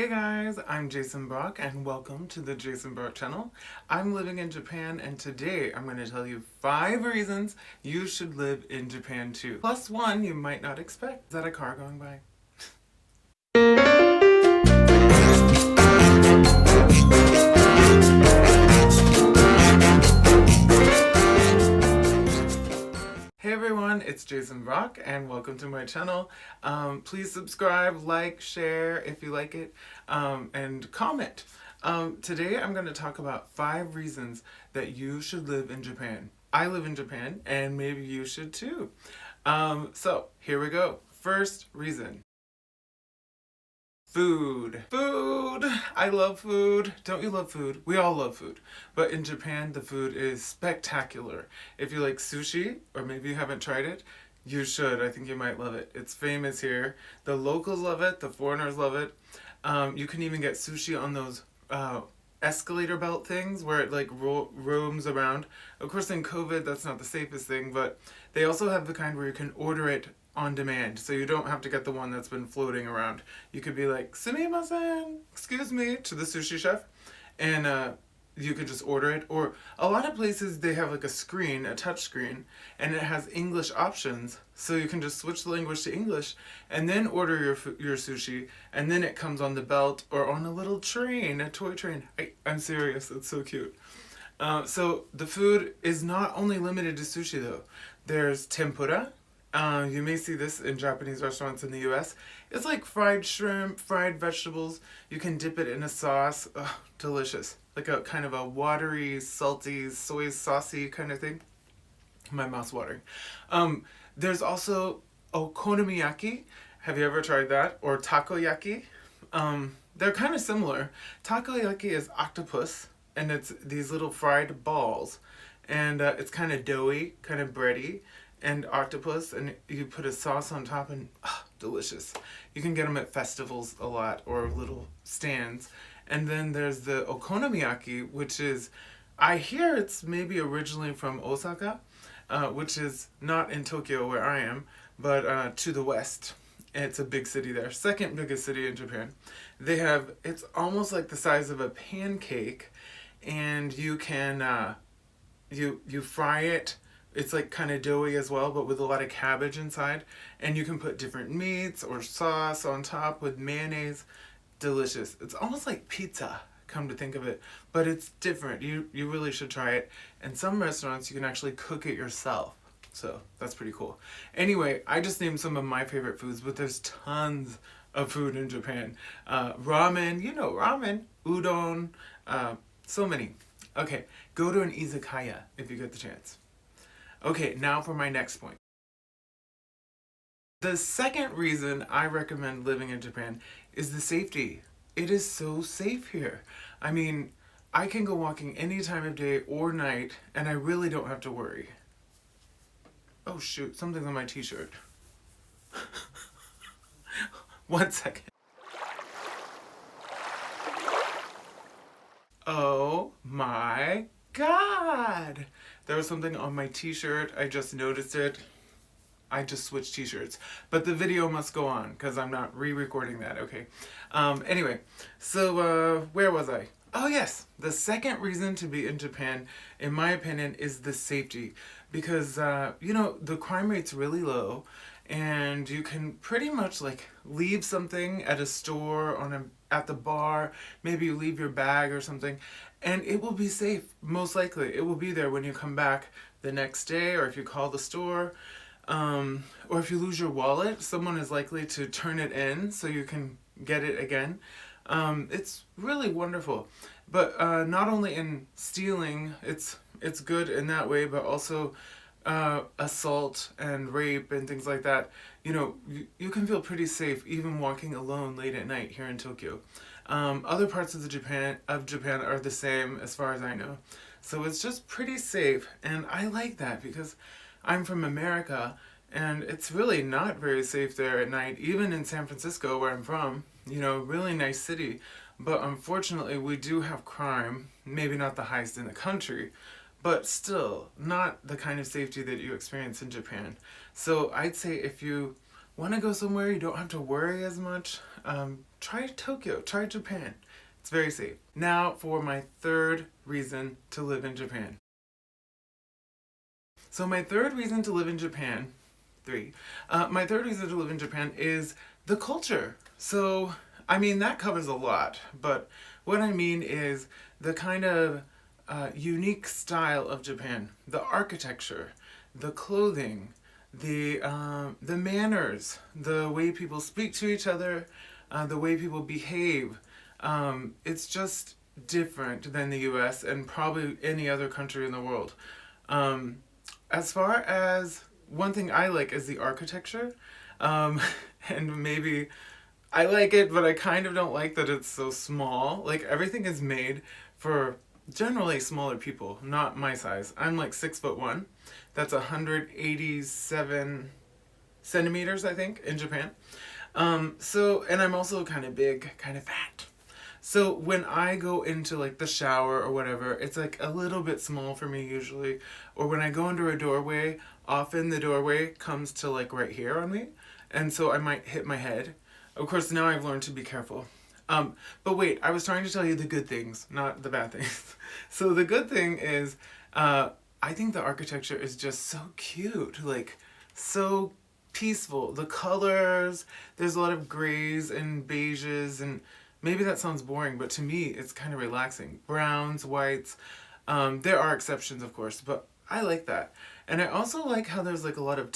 Hey guys, I'm Jason Brock and welcome to the Jason Brock channel. I'm living in Japan and today I'm going to tell you 5 reasons you should live in Japan too. Plus one you might not expect. Is that a car going by? Hey everyone, it's Jason Brock and welcome to my channel. Please subscribe, like, share if you like it, and comment. Today I'm going to talk about 5 reasons that you should live in Japan. I live in Japan and maybe you should too. So here we go. First reason. Food. Food! I love food. Don't you love food? We all love food. But in Japan, the food is spectacular. If you like sushi, or maybe you haven't tried it, you should. I think you might love it. It's famous here. The locals love it. The foreigners love it. You can even get sushi on those escalator belt things where it like roams around. Of course, in COVID, that's not the safest thing, but they also have the kind where you can order it on demand, so you don't have to get the one that's been floating around. You could be like, "Sumimasen, excuse me," to the sushi chef, and you could just order it. Or a lot of places they have like a screen, a touch screen, and it has English options, so you can just switch the language to English and then order your sushi, and then it comes on the belt or on a little train, a toy train. I'm serious, it's so cute. So the food is not only limited to sushi though. There's tempura. You may see this in Japanese restaurants in the US. It's like fried shrimp, fried vegetables. You can dip it in a sauce. Ugh, delicious. Like a kind of a watery, salty, soy saucy kind of thing. My mouth's watering. There's also okonomiyaki. Have you ever tried that? Or takoyaki. They're kind of similar. Takoyaki is octopus, and it's these little fried balls. And it's kind of doughy, kind of bready, and octopus, and you put a sauce on top, and delicious. You can get them at festivals a lot or little stands. And then there's the okonomiyaki, which is, I hear it's maybe originally from Osaka, which is not in Tokyo where I am, but to the west. It's a big city there, second biggest city in Japan. It's almost like the size of a pancake, and you can you fry it. It's like kind of doughy as well, but with a lot of cabbage inside. And you can put different meats or sauce on top with mayonnaise. Delicious. It's almost like pizza, come to think of it. But it's different. You really should try it. And some restaurants, you can actually cook it yourself. So that's pretty cool. Anyway, I just named some of my favorite foods, but there's tons of food in Japan. Ramen, you know ramen, udon, so many. Okay, go to an izakaya if you get the chance. Okay, now for my next point. The second reason I recommend living in Japan is the safety. It is so safe here. I mean, I can go walking any time of day or night, and I really don't have to worry. Oh shoot, something's on my t-shirt. 1 second. Oh my God! There was something on my t-shirt. I just noticed it. I just switched t-shirts. But the video must go on because I'm not re-recording that, okay? Anyway, so where was I? Oh yes, the second reason to be in Japan, in my opinion, is the safety. Because, the crime rate's really low, and you can pretty much like leave something at a store, at the bar, maybe you leave your bag or something, and it will be safe, most likely. It will be there when you come back the next day, or if you call the store, or if you lose your wallet, someone is likely to turn it in so you can get it again. It's really wonderful. But not only in stealing, it's good in that way, but also assault and rape and things like that. You can feel pretty safe even walking alone late at night here in Tokyo. Other parts of Japan are the same as far as I know. So it's just pretty safe, and I like that because I'm from America and it's really not very safe there at night, even in San Francisco where I'm from. Really nice city, but unfortunately we do have crime, maybe not the highest in the country, but still not the kind of safety that you experience in Japan. So I'd say if you want to go somewhere you don't have to worry as much, try Tokyo, try Japan. It's very safe. Now for my third reason to live in Japan. So my third reason to live in Japan, my third reason to live in Japan is the culture. So, I mean, that covers a lot, but what I mean is the kind of unique style of Japan, the architecture, the clothing, the manners, the way people speak to each other, the way people behave. It's just different than the U.S. and probably any other country in the world. As far as one thing I like is the architecture, and maybe I like it, but I kind of don't like that it's so small. Like everything is made for generally smaller people, not my size. I'm like 6'1". That's 187 centimeters, I think, in Japan. And I'm also kind of big, kind of fat. So when I go into like the shower or whatever, it's like a little bit small for me usually. Or when I go into a doorway, often the doorway comes to like right here on me. And so I might hit my head. Of course, now I've learned to be careful. But wait, I was trying to tell you the good things, not the bad things. So the good thing is, I think the architecture is just so cute, like so peaceful. The colors, there's a lot of grays and beiges, and maybe that sounds boring, but to me, it's kind of relaxing. Browns, whites, there are exceptions, of course, but I like that. And I also like how there's like a lot of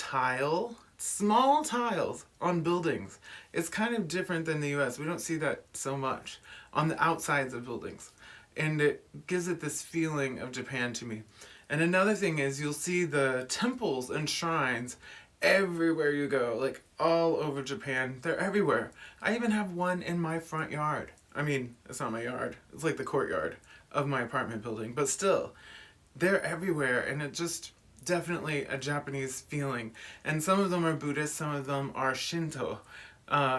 small tiles on buildings. It's kind of different than the US. We don't see that so much on the outsides of buildings. And it gives it this feeling of Japan to me. And another thing is you'll see the temples and shrines everywhere you go, like all over Japan. They're everywhere. I even have one in my front yard. I mean, it's not my yard. It's like the courtyard of my apartment building. But still, they're everywhere, and it just definitely a Japanese feeling. And some of them are Buddhist, some of them are Shinto.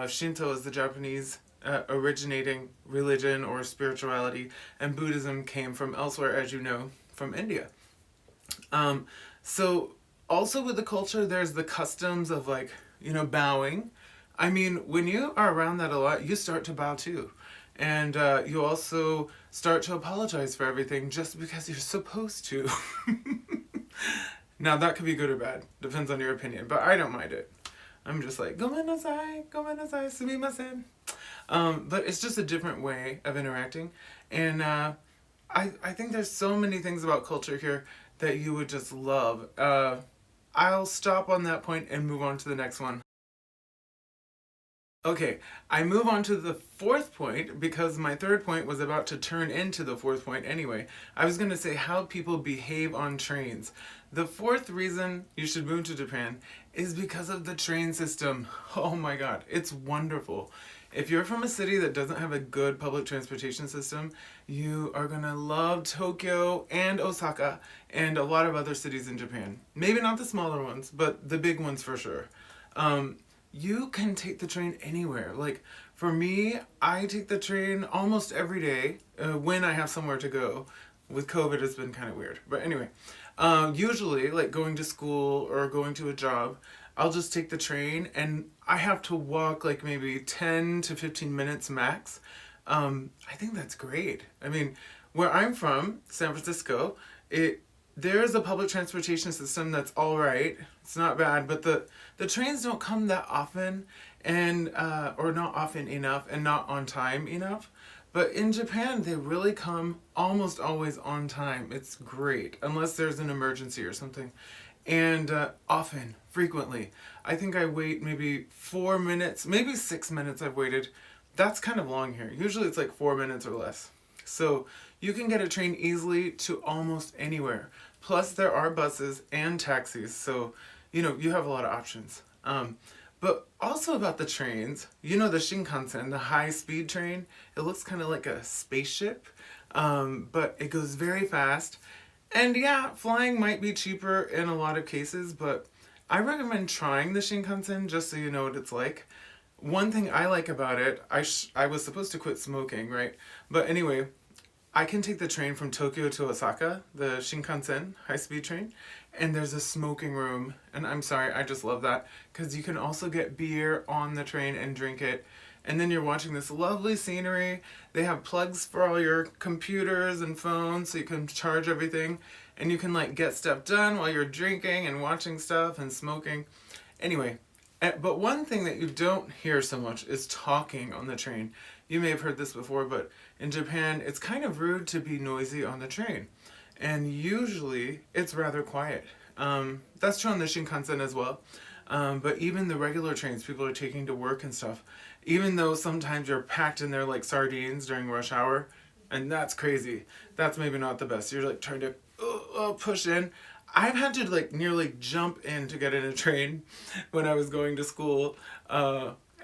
Shinto is the Japanese originating religion or spirituality, and Buddhism came from elsewhere, as you know, from India. So also with the culture, there's the customs of like, bowing. I mean, when you are around that a lot, you start to bow too. And you also start to apologize for everything just because you're supposed to. Now, that could be good or bad. Depends on your opinion. But I don't mind it. I'm just like, gomenasai, sumimasen. But it's just a different way of interacting. And I think there's so many things about culture here that you would just love. I'll stop on that point and move on to the next one. Okay, I move on to the fourth point because my third point was about to turn into the fourth point anyway. I was going to say how people behave on trains. The fourth reason you should move to Japan is because of the train system. Oh my god, it's wonderful. If you're from a city that doesn't have a good public transportation system, you are going to love Tokyo and Osaka and a lot of other cities in Japan. Maybe not the smaller ones, but the big ones for sure. You can take the train anywhere. Like, for me, I take the train almost every day when I have somewhere to go. With COVID, it's been kind of weird. But anyway, usually, like going to school or going to a job, I'll just take the train and I have to walk like maybe 10 to 15 minutes max. I think that's great. I mean, where I'm from, San Francisco, there's a public transportation system that's all right. It's not bad, but the trains don't come that often, and or not often enough, and not on time enough. But in Japan, they really come almost always on time. It's great, unless there's an emergency or something. And often, frequently. I think I wait maybe 4 minutes, maybe 6 minutes I've waited. That's kind of long here. Usually it's like 4 minutes or less. So you can get a train easily to almost anywhere. Plus there are buses and taxis, so you have a lot of options. But also about the trains, the Shinkansen, the high-speed train, it looks kind of like a spaceship, but it goes very fast. And yeah, flying might be cheaper in a lot of cases, but I recommend trying the Shinkansen just so you know what it's like. One thing I like about it, I was supposed to quit smoking, right? But anyway, I can take the train from Tokyo to Osaka, the Shinkansen high-speed train, and there's a smoking room. And I'm sorry, I just love that because you can also get beer on the train and drink it. and then you're watching this lovely scenery. They have plugs for all your computers and phones so you can charge everything, and you can like get stuff done while you're drinking and watching stuff and smoking. Anyway, but one thing that you don't hear so much is talking on the train. You may have heard this before, but in Japan, it's kind of rude to be noisy on the train. And usually, it's rather quiet. That's true on the Shinkansen as well. But even the regular trains people are taking to work and stuff, even though sometimes you're packed in there like sardines during rush hour, and that's crazy. That's maybe not the best. You're like trying to push in. I've had to like nearly jump in to get in a train when I was going to school.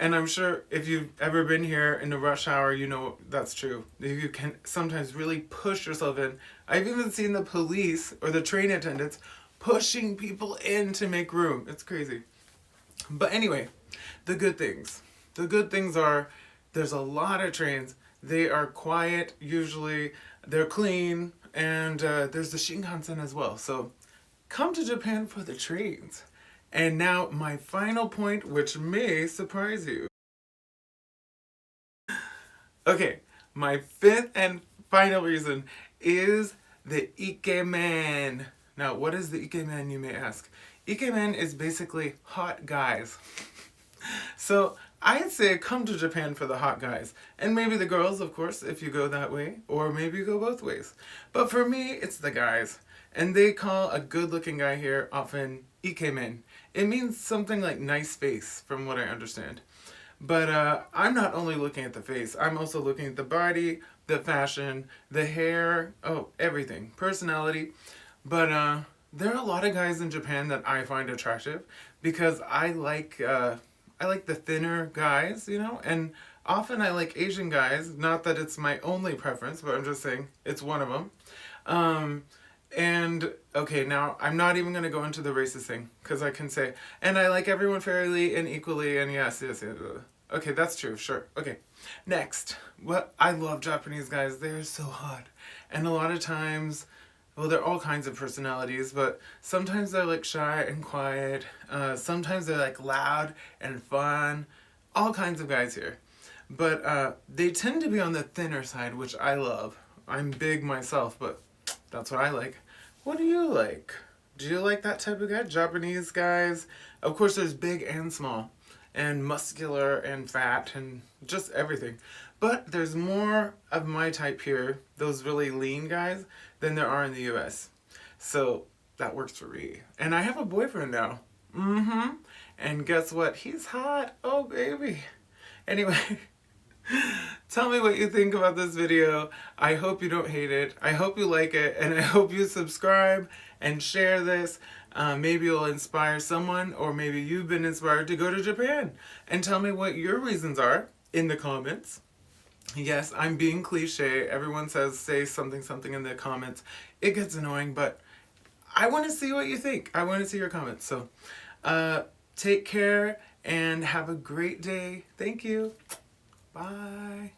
And I'm sure if you've ever been here in the rush hour, you know that's true. You can sometimes really push yourself in. I've even seen the police or the train attendants pushing people in to make room. It's crazy. But anyway, the good things. The good things are there's a lot of trains. They are quiet usually. They're clean. And there's the Shinkansen as well. So come to Japan for the trains. And now my final point, which may surprise you. Okay, my fifth and final reason is the ikemen. Now, what is the ikemen, you may ask? Ikemen is basically hot guys. So I'd say come to Japan for the hot guys. And maybe the girls, of course, if you go that way. Or maybe you go both ways. But for me, it's the guys. And they call a good-looking guy here often ikemen. It means something like nice face, from what I understand. But I'm not only looking at the face. I'm also looking at the body, the fashion, the hair, everything. Personality. But there are a lot of guys in Japan that I find attractive because I like the thinner guys, you know, and often I like Asian guys. Not that it's my only preference, but I'm just saying it's one of them. And okay, now I'm not even going to go into the racist thing because I can say, and I like everyone fairly and equally, and yes. Okay, that's true, sure. Okay, next. I love Japanese guys. They're so hot. And a lot of times, well, they're all kinds of personalities, but sometimes they're like shy and quiet. Sometimes they're like loud and fun. All kinds of guys here. But they tend to be on the thinner side, which I love. I'm big myself, but that's what I like. What do you like? Do you like that type of guy? Japanese guys? Of course, there's big and small. And muscular and fat and just everything. But there's more of my type here, those really lean guys, than there are in the US. So that works for me. And I have a boyfriend now. And guess what? He's hot. Oh, baby. Anyway, tell me what you think about this video. I hope you don't hate it. I hope you like it. And I hope you subscribe and share this. Maybe it'll inspire someone, or maybe you've been inspired to go to Japan. And tell me what your reasons are in the comments. Yes, I'm being cliche. Everyone says say something in the comments. It gets annoying, but I want to see what you think. I want to see your comments. So take care and have a great day. Thank you. Bye.